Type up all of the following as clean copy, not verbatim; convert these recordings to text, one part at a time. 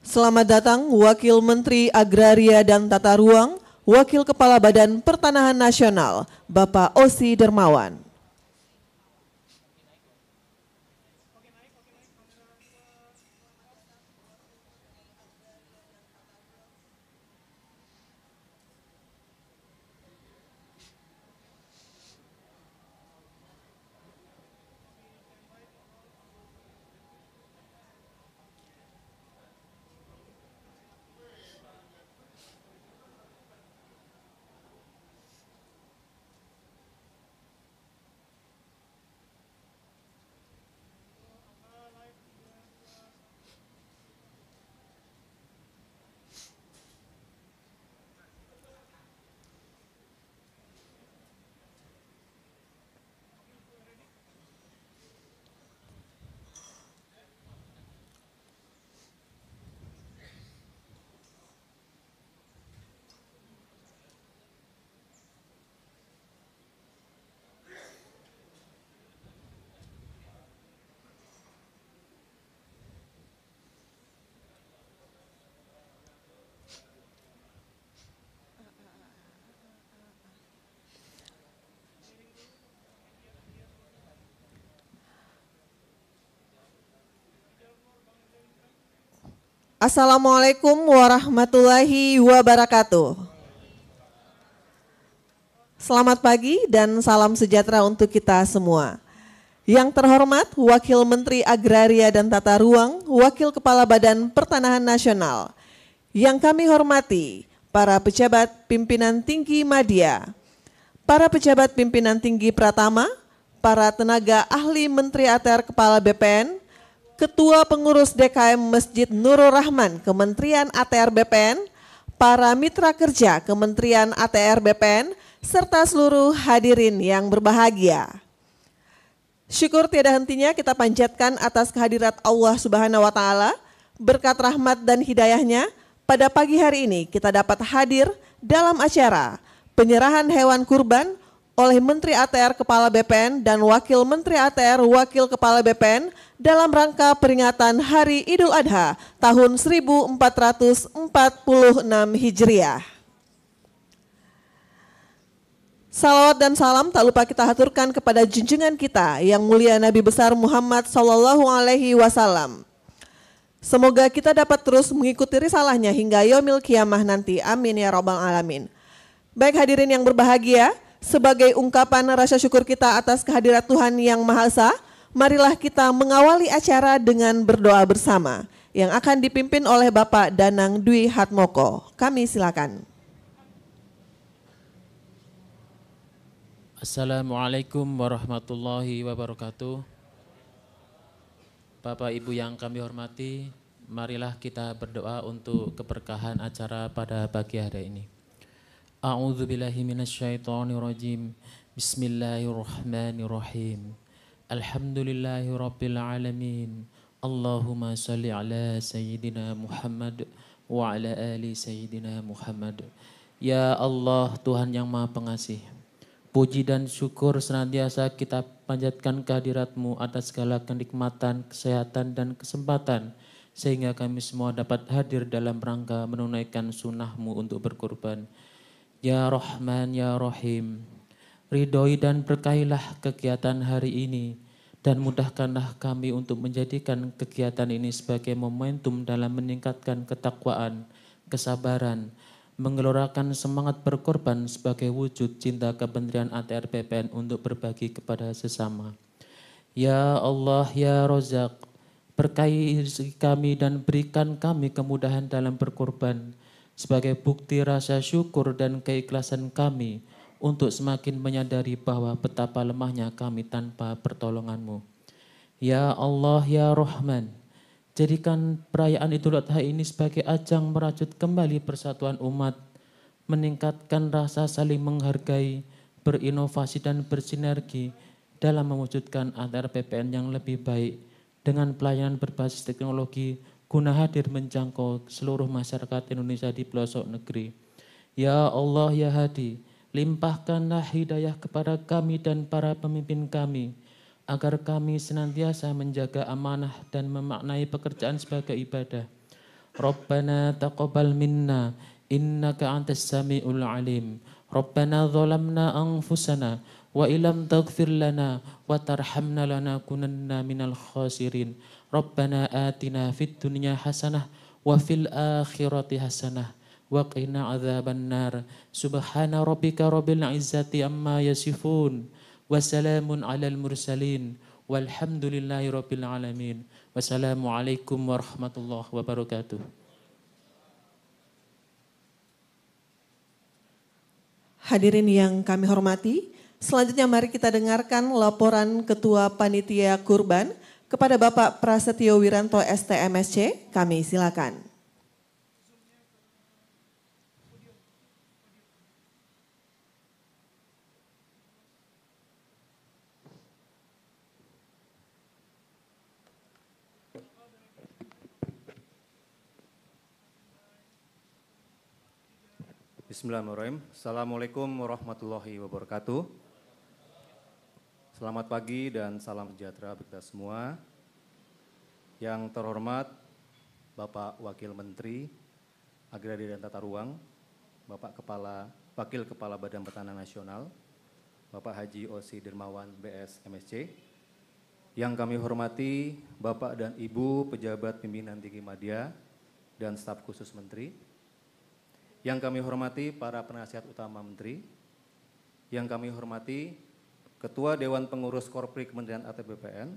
Selamat datang Wakil Menteri Agraria dan Tata Ruang, Wakil Kepala Badan Pertanahan Nasional, Bapak Osi Dermawan. Assalamualaikum warahmatullahi wabarakatuh. Selamat pagi dan salam sejahtera untuk kita semua. Yang terhormat Wakil Menteri Agraria dan Tata Ruang, Wakil Kepala Badan Pertanahan Nasional. Yang kami hormati para pejabat pimpinan tinggi Madya, para pejabat pimpinan tinggi Pratama, para tenaga ahli Menteri ATR Kepala BPN, Ketua Pengurus DKM Masjid Nurul Rahman Kementerian ATR BPN, para mitra kerja Kementerian ATR BPN, serta seluruh hadirin yang berbahagia. Syukur tiada hentinya kita panjatkan atas kehadirat Allah Subhanahu wa Ta'ala, berkat rahmat dan hidayahnya, pada pagi hari ini kita dapat hadir dalam acara penyerahan hewan kurban oleh Menteri ATR Kepala BPN dan Wakil Menteri ATR Wakil Kepala BPN dalam rangka peringatan Hari Idul Adha tahun 1446 Hijriah. Salawat dan salam tak lupa kita haturkan kepada junjungan kita yang mulia Nabi besar Muhammad SAW. Semoga kita dapat terus mengikuti risalahnya hingga yaumil kiamah nanti. Amin ya rabbal alamin. Baik hadirin yang berbahagia, sebagai ungkapan rasa syukur kita atas kehadirat Tuhan Yang Maha Esa, marilah kita mengawali acara dengan berdoa bersama yang akan dipimpin oleh Bapak Danang Dwi Hatmoko. Kami silakan. Assalamualaikum warahmatullahi wabarakatuh. Bapak Ibu yang kami hormati, marilah kita berdoa untuk keberkahan acara pada pagi hari ini. A'udzubillahi minasyaitonirrajim. Bismillahirrahmanirrahim. Alhamdulillahi rabbil alamin. Allahumma salli ala sayyidina Muhammad wa ala ali sayyidina Muhammad. Ya Allah, Tuhan yang Maha Pengasih, puji dan syukur senantiasa kita panjatkan kehadirat-Mu atas segala kenikmatan, kesehatan dan kesempatan, sehingga kami semua dapat hadir dalam rangka menunaikan sunnah-Mu untuk berkorban. Ya Rahman, Ya Rahim, ridhoi dan berkailah kegiatan hari ini dan mudahkanlah kami untuk menjadikan kegiatan ini sebagai momentum dalam meningkatkan ketakwaan, kesabaran, menggelorakan semangat berkorban sebagai wujud cinta Kementerian ATR BPN untuk berbagi kepada sesama. Ya Allah, Ya Rozak, berkahi rezeki kami dan berikan kami kemudahan dalam berkorban, sebagai bukti rasa syukur dan keikhlasan kami untuk semakin menyadari bahwa betapa lemahnya kami tanpa pertolongan-Mu. Ya Allah, Ya Rahman, jadikan perayaan Idul Adha ini sebagai ajang merajut kembali persatuan umat, meningkatkan rasa saling menghargai, berinovasi dan bersinergi dalam mewujudkan ATR BPN yang lebih baik dengan pelayanan berbasis teknologi guna hadir menjangkau seluruh masyarakat Indonesia di pelosok negeri. Ya Allah, Ya Hadi, limpahkanlah hidayah kepada kami dan para pemimpin kami, agar kami senantiasa menjaga amanah dan memaknai pekerjaan sebagai ibadah. Rabbana taqabbal minna innaka antas samiul alim. Rabbana zalamna anfusana wa ilam taghfir lana wa tarhamna lanakunanna minal khasirin. Rabbana atina fid dunya hasanah wa fil akhirati hasanah wa qina adzabannar. Subhana rabbika rabbil izzati amma yasifun wa salamun alal mursalin walhamdulillahi rabbil alamin. Wassalamualaikum warahmatullahi wabarakatuh. Hadirin yang kami hormati, selanjutnya mari kita dengarkan laporan Ketua Panitia Kurban kepada Bapak Prasetyo Wiranto STMSC. Kami silakan. Bismillahirrahmanirrahim. Assalamualaikum warahmatullahi wabarakatuh. Selamat pagi dan salam sejahtera bagi kita semua. Yang terhormat Bapak Wakil Menteri Agraria dan Tata Ruang, Wakil Kepala Badan Pertanahan Nasional, Bapak Haji Osi Dirmawan BS MSC. Yang kami hormati Bapak dan Ibu Pejabat Pimpinan Tinggi Madya dan staf khusus Menteri. Yang kami hormati para penasihat utama Menteri, yang kami hormati Ketua Dewan Pengurus Korpri Kementerian Atr BPN,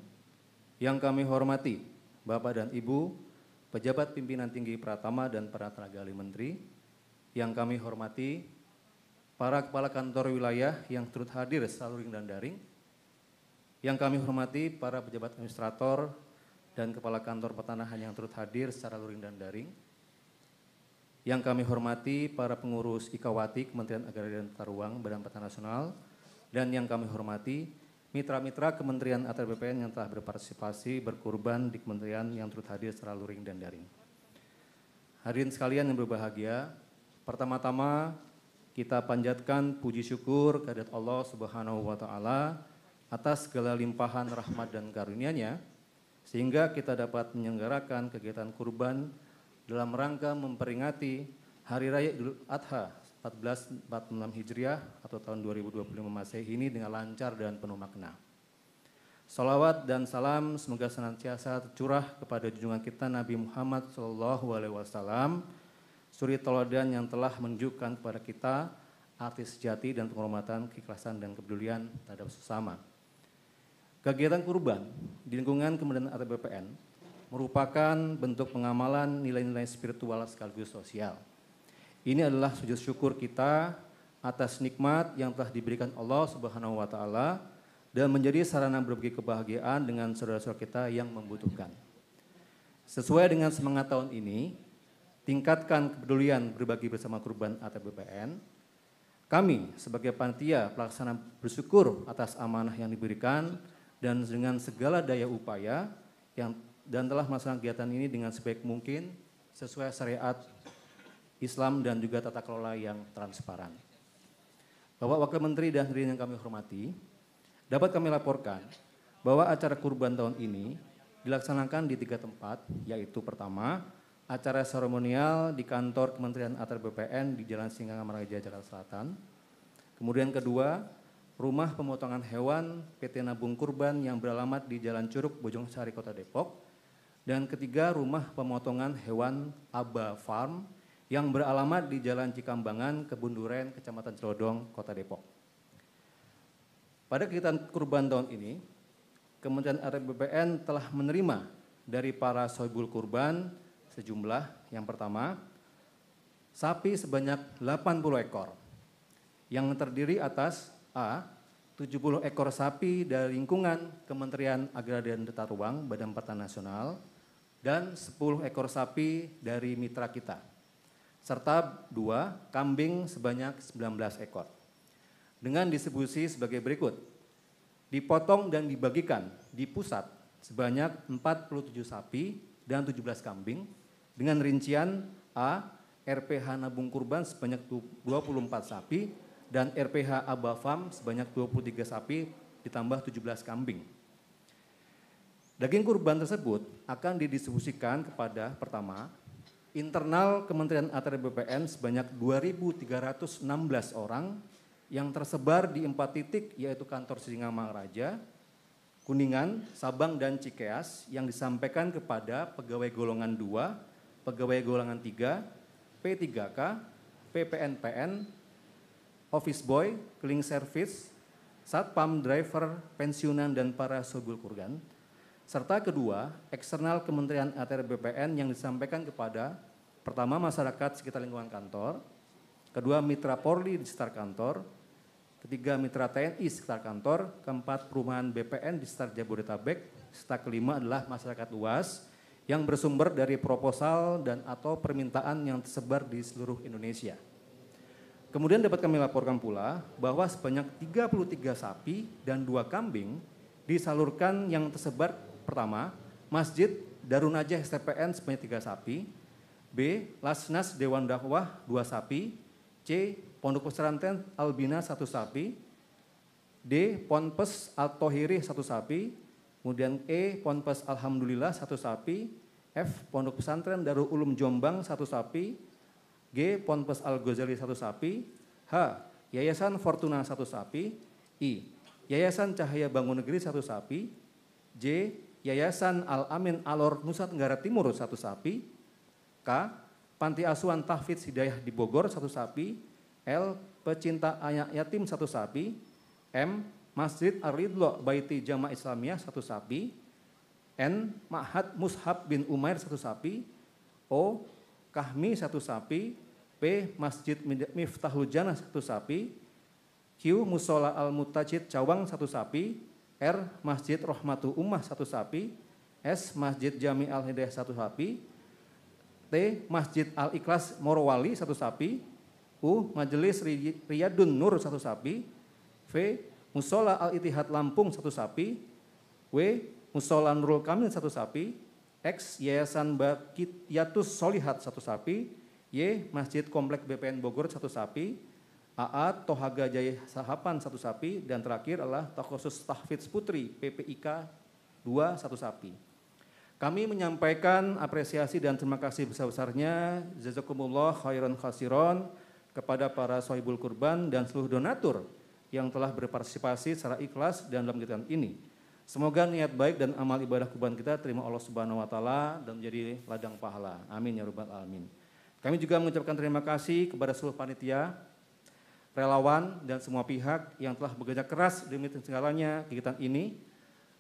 yang kami hormati Bapak dan Ibu Pejabat Pimpinan Tinggi Pratama dan para tenaga ahli Menteri, yang kami hormati para Kepala Kantor Wilayah yang turut hadir secara luring dan daring, yang kami hormati para pejabat administrator dan Kepala Kantor Pertanahan yang turut hadir secara luring dan daring, yang kami hormati para pengurus IKAWATI Kementerian Agraria dan Tata Ruang Badan Pertanahan Nasional, dan yang kami hormati mitra-mitra Kementerian Atr BPN yang telah berpartisipasi berkurban di kementerian yang turut hadir secara luring dan daring. Hadirin sekalian yang berbahagia, pertama-tama kita panjatkan puji syukur kehadirat Allah Subhanahu wa taala atas segala limpahan rahmat dan karunia-Nya sehingga kita dapat menyelenggarakan kegiatan kurban dalam rangka memperingati Hari Raya Idul Adha 1446 Hijriah atau tahun 2025 Masehi ini dengan lancar dan penuh makna. Salawat dan salam semoga senantiasa tercurah kepada junjungan kita Nabi Muhammad SAW, suri teladan yang telah menunjukkan kepada kita arti sejati dan penghormatan, keikhlasan dan kepedulian terhadap sesama. Kegiatan kurban di lingkungan Kementerian Atr BPN merupakan bentuk pengamalan nilai-nilai spiritual sekaligus sosial. Ini adalah sujud syukur kita atas nikmat yang telah diberikan Allah Subhanahu wa taala dan menjadi sarana berbagi kebahagiaan dengan saudara-saudara kita yang membutuhkan. Sesuai dengan semangat tahun ini, tingkatkan kepedulian berbagi bersama kurban Atr BPN. Kami sebagai panitia pelaksana bersyukur atas amanah yang diberikan dan dengan segala daya upaya dan telah melaksanakan kegiatan ini dengan sebaik mungkin sesuai syariat Islam dan juga tata kelola yang transparan. Bapak Wakil Menteri dan hadirin yang kami hormati, dapat kami laporkan bahwa acara kurban tahun ini dilaksanakan di 3 tempat, yaitu pertama, acara seremonial di kantor Kementerian Atr BPN di Jalan Singamangaraja, Jakarta Selatan. Kemudian kedua, rumah pemotongan hewan PT Nabung Kurban yang beralamat di Jalan Curug, Bojongsari, Kota Depok. Dan ketiga, rumah pemotongan hewan Aba Farm yang beralamat di Jalan Cikambangan, Kebun Duren, Kecamatan Celodong, Kota Depok. Pada kegiatan kurban tahun ini, Kementerian Atr BPN telah menerima dari para sohibul kurban sejumlah, yang pertama, sapi sebanyak 80 ekor yang terdiri atas A, 70 ekor sapi dari lingkungan Kementerian Agraria dan Tata Ruang Badan Pertanahan Nasional dan 10 ekor sapi dari mitra kita, serta 2 kambing sebanyak 19 ekor. Dengan distribusi sebagai berikut, dipotong dan dibagikan di pusat sebanyak 47 sapi dan 17 kambing dengan rincian A, RPH Nabung Kurban sebanyak 24 sapi dan RPH Aba Farm sebanyak 23 sapi ditambah 17 kambing. Daging kurban tersebut akan didistribusikan kepada pertama, internal Kementerian ATR BPN sebanyak 2.316 orang yang tersebar di 4 titik, yaitu kantor Singamangaraja, Kuningan, Sabang, dan Cikeas, yang disampaikan kepada pegawai golongan 2, pegawai golongan 3, P3K, PPNPN, office boy, cleaning service, satpam, driver, pensiunan, dan para sobul kurgan. Serta kedua, eksternal Kementerian ATR BPN yang disampaikan kepada pertama masyarakat sekitar lingkungan kantor, kedua mitra Polri di sekitar kantor, ketiga mitra TNI di sekitar kantor, keempat perumahan BPN di sekitar Jabodetabek, serta kelima adalah masyarakat luas yang bersumber dari proposal dan atau permintaan yang tersebar di seluruh Indonesia. Kemudian dapat kami laporkan pula bahwa sebanyak 33 sapi dan 2 kambing disalurkan yang tersebar pertama, Masjid Darun Najah STPN sebanyak 3 sapi, B. Lasnas Dewan Dakwah 2 sapi, C. Pondok Pesantren Albina 1 sapi, D. Ponpes Al-Tohiri 1 sapi, kemudian E. Ponpes Alhamdulillah 1 sapi, F. Pondok Pesantren Darul Ulum Jombang 1 sapi, G. Ponpes Al-Ghazali 1 sapi, H. Yayasan Fortuna 1 sapi, I. Yayasan Cahaya Bangun Negeri 1 sapi, J. Yayasan Al-Amin Alor Nusa Tenggara Timur 1 sapi, K. Panti Asuhan Tahfidz Hidayah di Bogor 1 sapi, L. Pecinta Anak Yatim 1 sapi, M. Masjid Ar-Ridlo Baiti Jamaah Islamiyah 1 sapi, N. Ma'had Mushab bin Umair 1 sapi, O. Kahmi 1 sapi, P. Masjid Miftahul Jannah 1 sapi, Q. Musola Al-Mutajid Cawang 1 sapi, R. Masjid Rahmatul Ummah 1 sapi, S. Masjid Jami Al-Hidayah 1 sapi, T. Masjid Al-Ikhlas Morowali 1 sapi, U. Majelis Riyadun Nur 1 sapi, V. Musola Al-Ittihad Lampung 1 sapi, W. Musola Nurul Kamil 1 sapi, X. Yayasan Baqiyatus Solihat 1 sapi, Y. Masjid Komplek BPN Bogor 1 sapi, AA. Tohaga Jaya Sahapan 1 sapi, dan terakhir adalah Takhusus Tahfidz Putri PPIK 2 1 sapi. Kami menyampaikan apresiasi dan terima kasih besar-besarnya, jazakumullah khairan khasiron, kepada para sohibul kurban dan seluruh donatur yang telah berpartisipasi secara ikhlas dalam kegiatan ini. Semoga niat baik dan amal ibadah kurban kita terima Allah Subhanahu wa taala dan menjadi ladang pahala. Amin ya rabbal alamin. Kami juga mengucapkan terima kasih kepada seluruh panitia, relawan dan semua pihak yang telah bekerja keras demi segalanya kegiatan ini.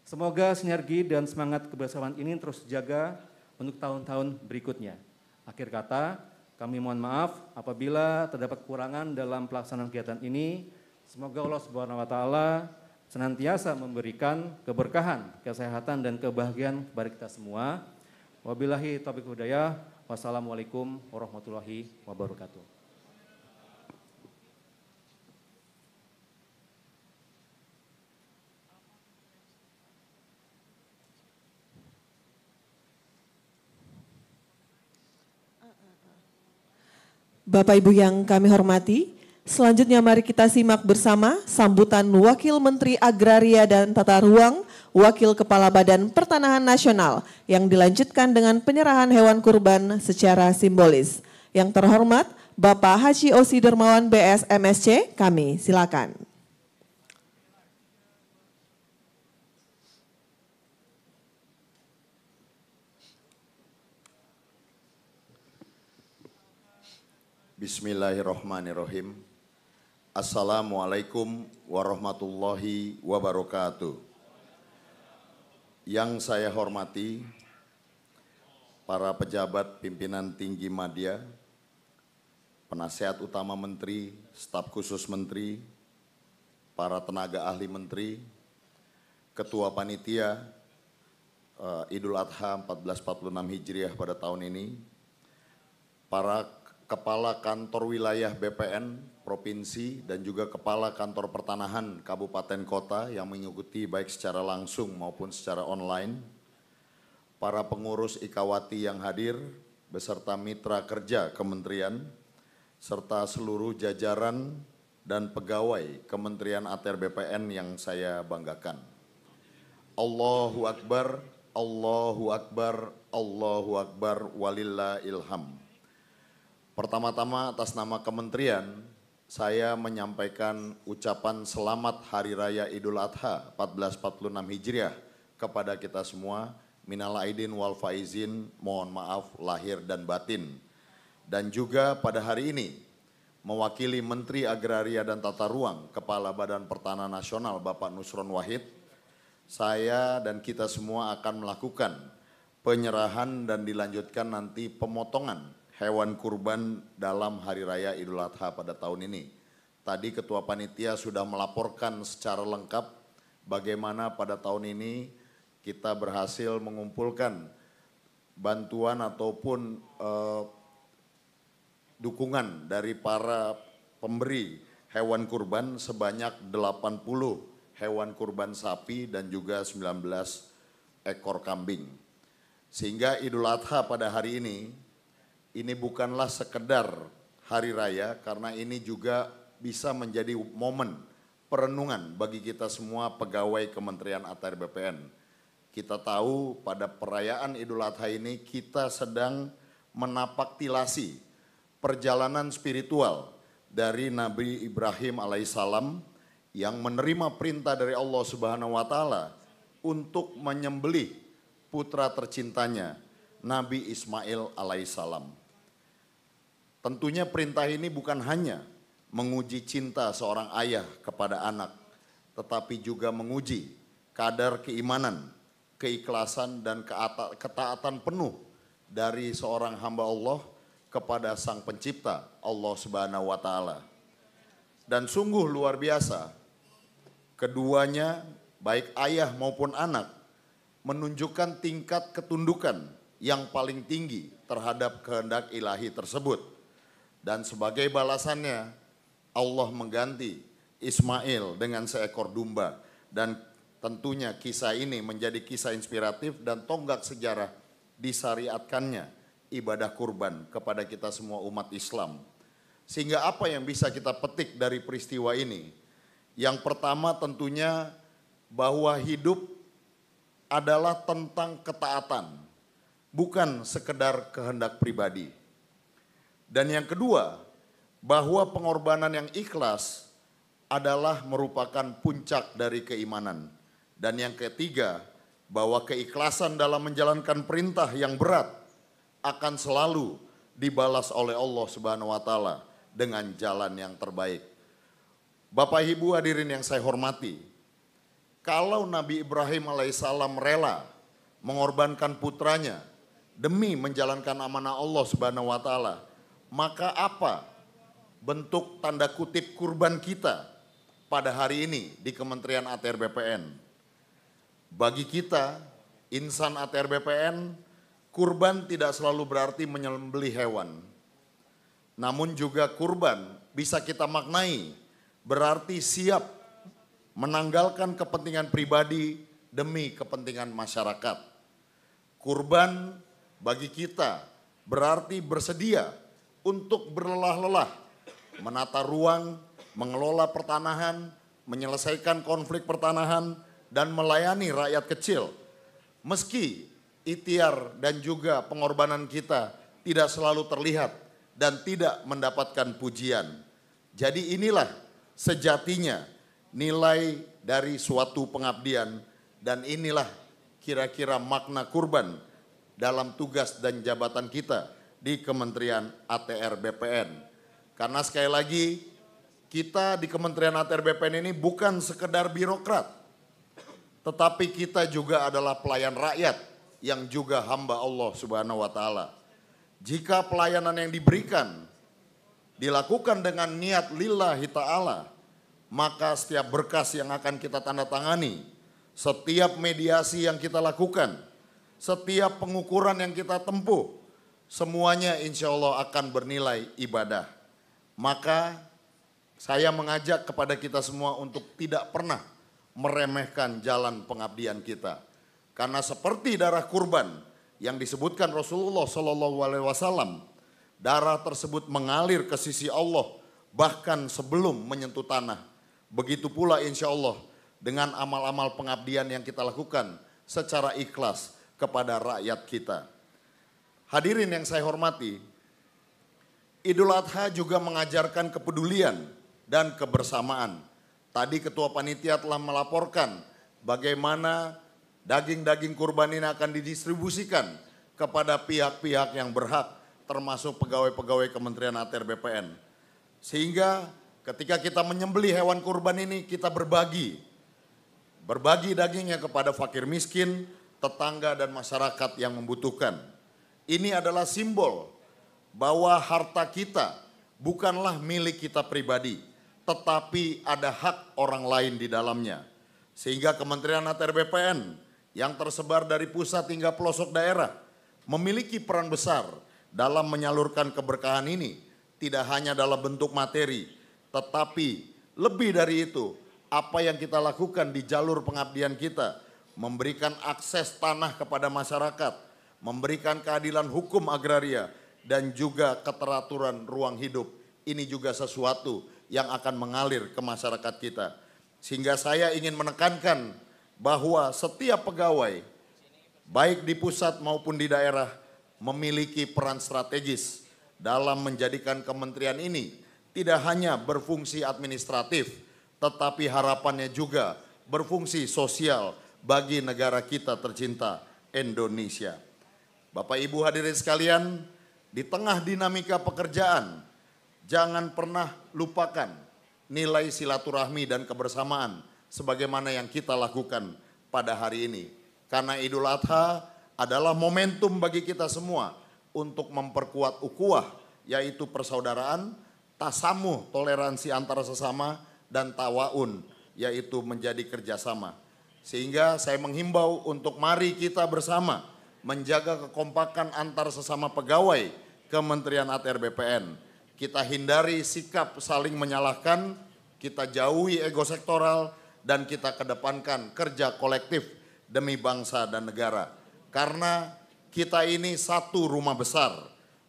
Semoga sinergi dan semangat kebersamaan ini terus dijaga untuk tahun-tahun berikutnya. Akhir kata, kami mohon maaf apabila terdapat kekurangan dalam pelaksanaan kegiatan ini. Semoga Allah Subhanahu wa taala senantiasa memberikan keberkahan, kesehatan, dan kebahagiaan kepada kita semua. Wabillahi taufiq wal hidayah. Wassalamualaikum warahmatullahi wabarakatuh. Bapak Ibu yang kami hormati, selanjutnya mari kita simak bersama sambutan Wakil Menteri Agraria dan Tata Ruang, Wakil Kepala Badan Pertanahan Nasional yang dilanjutkan dengan penyerahan hewan kurban secara simbolis. Yang terhormat Bapak Haji Osi Dermawan BS MSC, kami silakan. Bismillahirrahmanirrahim. Assalamualaikum warahmatullahi wabarakatuh. Yang saya hormati para pejabat pimpinan tinggi media, penasehat utama menteri, staf khusus menteri, para tenaga ahli menteri, ketua panitia Idul Adha 1446 Hijriah pada tahun ini, para Kepala Kantor Wilayah BPN Provinsi dan juga Kepala Kantor Pertanahan Kabupaten Kota yang mengikuti baik secara langsung maupun secara online, para pengurus Ikawati yang hadir beserta mitra kerja kementerian, serta seluruh jajaran dan pegawai Kementerian ATR BPN yang saya banggakan. Allahu Akbar, Allahu Akbar, Allahu Akbar, walillahil hamd. Pertama-tama atas nama kementerian, saya menyampaikan ucapan selamat Hari Raya Idul Adha 1446 Hijriah kepada kita semua. Minal aidin wal faizin, mohon maaf lahir dan batin. Dan juga pada hari ini, mewakili Menteri Agraria dan Tata Ruang, Kepala Badan Pertanahan Nasional Bapak Nusron Wahid, saya dan kita semua akan melakukan penyerahan dan dilanjutkan nanti pemotongan hewan kurban dalam Hari Raya Idul Adha pada tahun ini. Tadi Ketua Panitia sudah melaporkan secara lengkap bagaimana pada tahun ini kita berhasil mengumpulkan bantuan ataupun dukungan dari para pemberi hewan kurban sebanyak 80 hewan kurban sapi dan juga 19 ekor kambing. Sehingga Idul Adha pada hari ini bukanlah sekedar hari raya, karena ini juga bisa menjadi momen perenungan bagi kita semua pegawai Kementerian ATR BPN. Kita tahu pada perayaan Idul Adha ini kita sedang menapaktilasi perjalanan spiritual dari Nabi Ibrahim alaihissalam yang menerima perintah dari Allah Subhanahu wa taala untuk menyembelih putra tercintanya Nabi Ismail alaihissalam. Tentunya perintah ini bukan hanya menguji cinta seorang ayah kepada anak, tetapi juga menguji kadar keimanan, keikhlasan dan ketaatan penuh dari seorang hamba Allah kepada Sang Pencipta Allah Subhanahu wa taala. Dan sungguh luar biasa, keduanya baik ayah maupun anak menunjukkan tingkat ketundukan yang paling tinggi terhadap kehendak ilahi tersebut. Dan sebagai balasannya Allah mengganti Ismail dengan seekor domba, dan tentunya kisah ini menjadi kisah inspiratif dan tonggak sejarah disyariatkannya ibadah kurban kepada kita semua umat Islam. Sehingga apa yang bisa kita petik dari peristiwa ini? Yang pertama tentunya bahwa hidup adalah tentang ketaatan, bukan sekedar kehendak pribadi. Dan yang kedua, bahwa pengorbanan yang ikhlas adalah merupakan puncak dari keimanan. Dan yang ketiga, bahwa keikhlasan dalam menjalankan perintah yang berat akan selalu dibalas oleh Allah Subhanahu wa taala dengan jalan yang terbaik. Bapak Ibu hadirin yang saya hormati, kalau Nabi Ibrahim alaihissalam rela mengorbankan putranya demi menjalankan amanah Allah Subhanahu wa taala, maka apa bentuk tanda kutip kurban kita pada hari ini di Kementerian ATR BPN? Bagi kita, insan ATR BPN, kurban tidak selalu berarti menyembelih hewan. Namun juga kurban bisa kita maknai berarti siap menanggalkan kepentingan pribadi demi kepentingan masyarakat. Kurban bagi kita berarti bersedia untuk berlelah-lelah menata ruang, mengelola pertanahan, menyelesaikan konflik pertanahan, dan melayani rakyat kecil. Meski ikhtiar dan juga pengorbanan kita tidak selalu terlihat dan tidak mendapatkan pujian. Jadi inilah sejatinya nilai dari suatu pengabdian, dan inilah kira-kira makna kurban dalam tugas dan jabatan kita di Kementerian ATR BPN. Karena sekali lagi, kita di Kementerian ATR BPN ini bukan sekedar birokrat, tetapi kita juga adalah pelayan rakyat yang juga hamba Allah Subhanahu wa taala. Jika pelayanan yang diberikan dilakukan dengan niat lillahi ta'ala, maka setiap berkas yang akan kita tanda tangani, setiap mediasi yang kita lakukan, setiap pengukuran yang kita tempuh, semuanya insya Allah akan bernilai ibadah. Maka saya mengajak kepada kita semua untuk tidak pernah meremehkan jalan pengabdian kita. Karena seperti darah kurban yang disebutkan Rasulullah SAW, darah tersebut mengalir ke sisi Allah bahkan sebelum menyentuh tanah. Begitu pula insya Allah dengan amal-amal pengabdian yang kita lakukan secara ikhlas kepada rakyat kita. Hadirin yang saya hormati, Idul Adha juga mengajarkan kepedulian dan kebersamaan. Tadi Ketua Panitia telah melaporkan bagaimana daging-daging kurban ini akan didistribusikan kepada pihak-pihak yang berhak, termasuk pegawai-pegawai Kementerian ATR BPN. Sehingga ketika kita menyembelih hewan kurban ini, kita berbagi dagingnya kepada fakir miskin, tetangga dan masyarakat yang membutuhkan. Ini adalah simbol bahwa harta kita bukanlah milik kita pribadi, tetapi ada hak orang lain di dalamnya. Sehingga Kementerian ATR BPN yang tersebar dari pusat hingga pelosok daerah memiliki peran besar dalam menyalurkan keberkahan ini, tidak hanya dalam bentuk materi, tetapi lebih dari itu, apa yang kita lakukan di jalur pengabdian kita, memberikan akses tanah kepada masyarakat, memberikan keadilan hukum agraria, dan juga keteraturan ruang hidup. Ini juga sesuatu yang akan mengalir ke masyarakat kita. Sehingga saya ingin menekankan bahwa setiap pegawai, baik di pusat maupun di daerah, memiliki peran strategis dalam menjadikan kementerian ini tidak hanya berfungsi administratif, tetapi harapannya juga berfungsi sosial bagi negara kita tercinta Indonesia. Bapak Ibu hadirin sekalian, di tengah dinamika pekerjaan, jangan pernah lupakan nilai silaturahmi dan kebersamaan sebagaimana yang kita lakukan pada hari ini. Karena Idul Adha adalah momentum bagi kita semua untuk memperkuat ukhuwah, yaitu persaudaraan, tasamuh, toleransi antara sesama, dan tawaun, yaitu menjadi kerjasama. Sehingga saya menghimbau untuk mari kita bersama menjaga kekompakan antar sesama pegawai Kementerian ATR BPN. Kita hindari sikap saling menyalahkan, kita jauhi ego sektoral, dan kita kedepankan kerja kolektif demi bangsa dan negara. Karena kita ini satu rumah besar,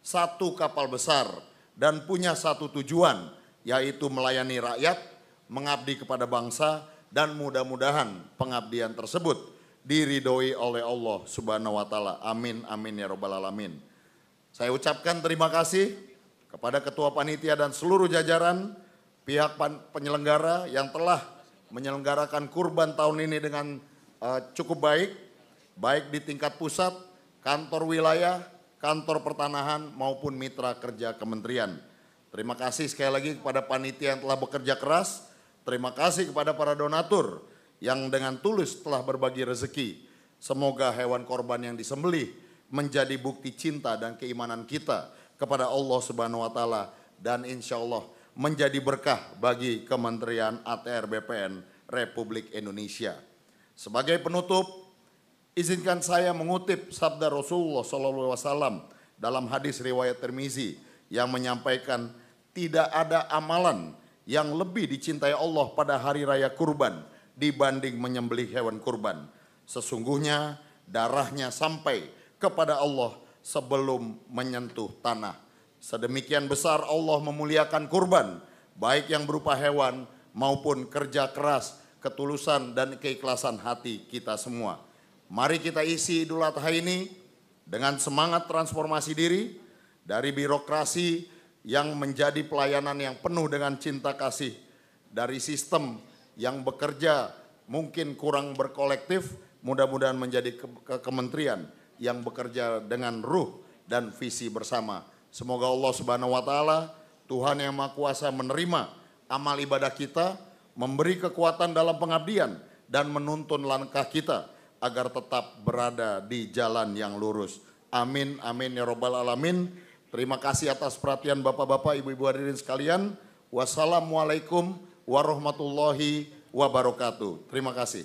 satu kapal besar, dan punya satu tujuan, yaitu melayani rakyat, mengabdi kepada bangsa, dan mudah-mudahan pengabdian tersebut diridhoi oleh Allah Subhanahu wa taala. Amin amin ya rabbal alamin. Saya ucapkan terima kasih kepada Ketua Panitia dan seluruh jajaran pihak penyelenggara yang telah menyelenggarakan kurban tahun ini dengan cukup baik di tingkat pusat, kantor wilayah, kantor pertanahan maupun mitra kerja kementerian. Terima kasih sekali lagi kepada panitia yang telah bekerja keras. Terima kasih kepada para donatur yang dengan tulus telah berbagi rezeki. Semoga hewan korban yang disembelih menjadi bukti cinta dan keimanan kita kepada Allah Subhanahu wa taala, dan insya Allah menjadi berkah bagi Kementerian ATR BPN Republik Indonesia. Sebagai penutup, izinkan saya mengutip sabda Rasulullah SAW dalam hadis riwayat Tirmizi yang menyampaikan, tidak ada amalan yang lebih dicintai Allah pada hari raya kurban dibanding menyembelih hewan kurban. Sesungguhnya darahnya sampai kepada Allah sebelum menyentuh tanah. Sedemikian besar Allah memuliakan kurban, baik yang berupa hewan maupun kerja keras, ketulusan dan keikhlasan hati kita semua. Mari kita isi Idul Adha ini dengan semangat transformasi diri dari birokrasi yang menjadi pelayanan yang penuh dengan cinta kasih, dari sistem yang bekerja mungkin kurang berkolektif, mudah-mudahan menjadi kementerian yang bekerja dengan ruh dan visi bersama. Semoga Allah Subhanahu wa taala, Tuhan yang Maha Kuasa, menerima amal ibadah kita, memberi kekuatan dalam pengabdian, dan menuntun langkah kita agar tetap berada di jalan yang lurus. Amin amin ya rabbal alamin. Terima kasih atas perhatian Bapak-bapak, Ibu-ibu hadirin sekalian. Wassalamualaikum warahmatullahi wabarakatuh. Terima kasih.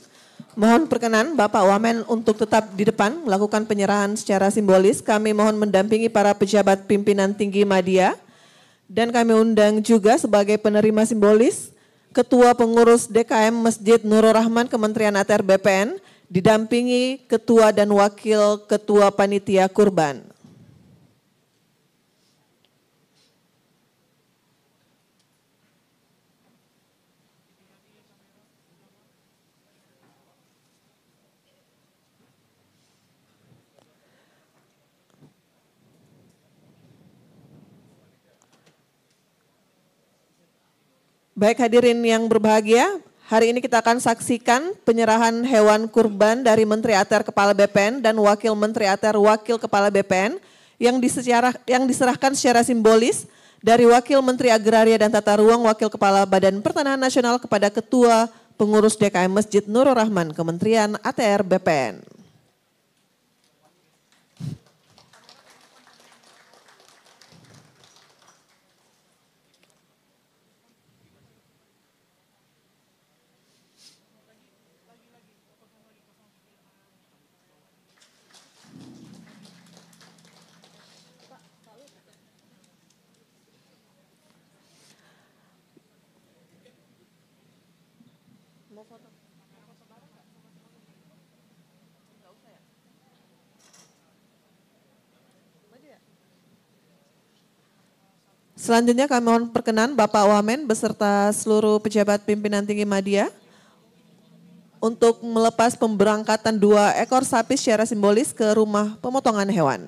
Mohon perkenan Bapak Wamen untuk tetap di depan melakukan penyerahan secara simbolis. Kami mohon mendampingi para pejabat pimpinan tinggi media, dan kami undang juga sebagai penerima simbolis Ketua Pengurus DKM Masjid Nurul Rahman Kementerian ATR BPN, didampingi Ketua dan Wakil Ketua Panitia Kurban. Baik hadirin yang berbahagia, hari ini kita akan saksikan penyerahan hewan kurban dari Menteri ATR Kepala BPN dan Wakil Menteri ATR Wakil Kepala BPN yang diserahkan secara simbolis dari Wakil Menteri Agraria dan Tata Ruang Wakil Kepala Badan Pertanahan Nasional kepada Ketua Pengurus DKM Masjid Nurul Rahman Kementerian ATR BPN. Selanjutnya kami mohon perkenan Bapak Wamen beserta seluruh pejabat pimpinan tinggi media untuk melepas pemberangkatan 2 ekor sapi secara simbolis ke rumah pemotongan hewan.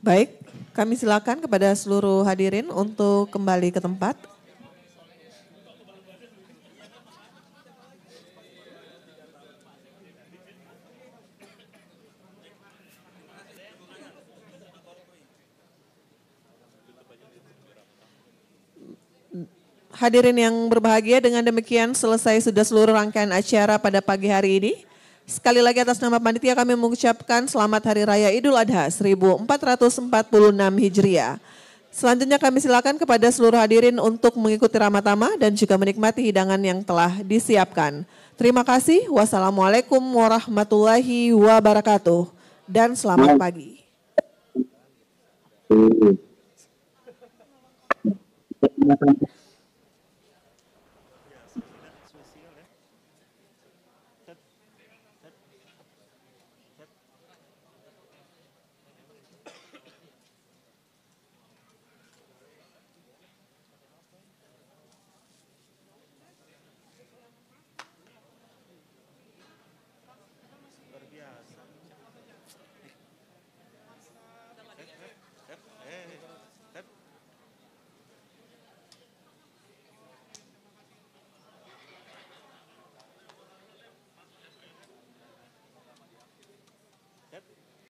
Baik, kami silakan kepada seluruh hadirin untuk kembali ke tempat. Hadirin yang berbahagia, dengan demikian selesai sudah seluruh rangkaian acara pada pagi hari ini. Sekali lagi atas nama panitia kami mengucapkan selamat Hari Raya Idul Adha 1446 Hijriah. Selanjutnya kami silakan kepada seluruh hadirin untuk mengikuti ramah-tamah dan juga menikmati hidangan yang telah disiapkan. Terima kasih. Wassalamualaikum warahmatullahi wabarakatuh. Dan selamat pagi.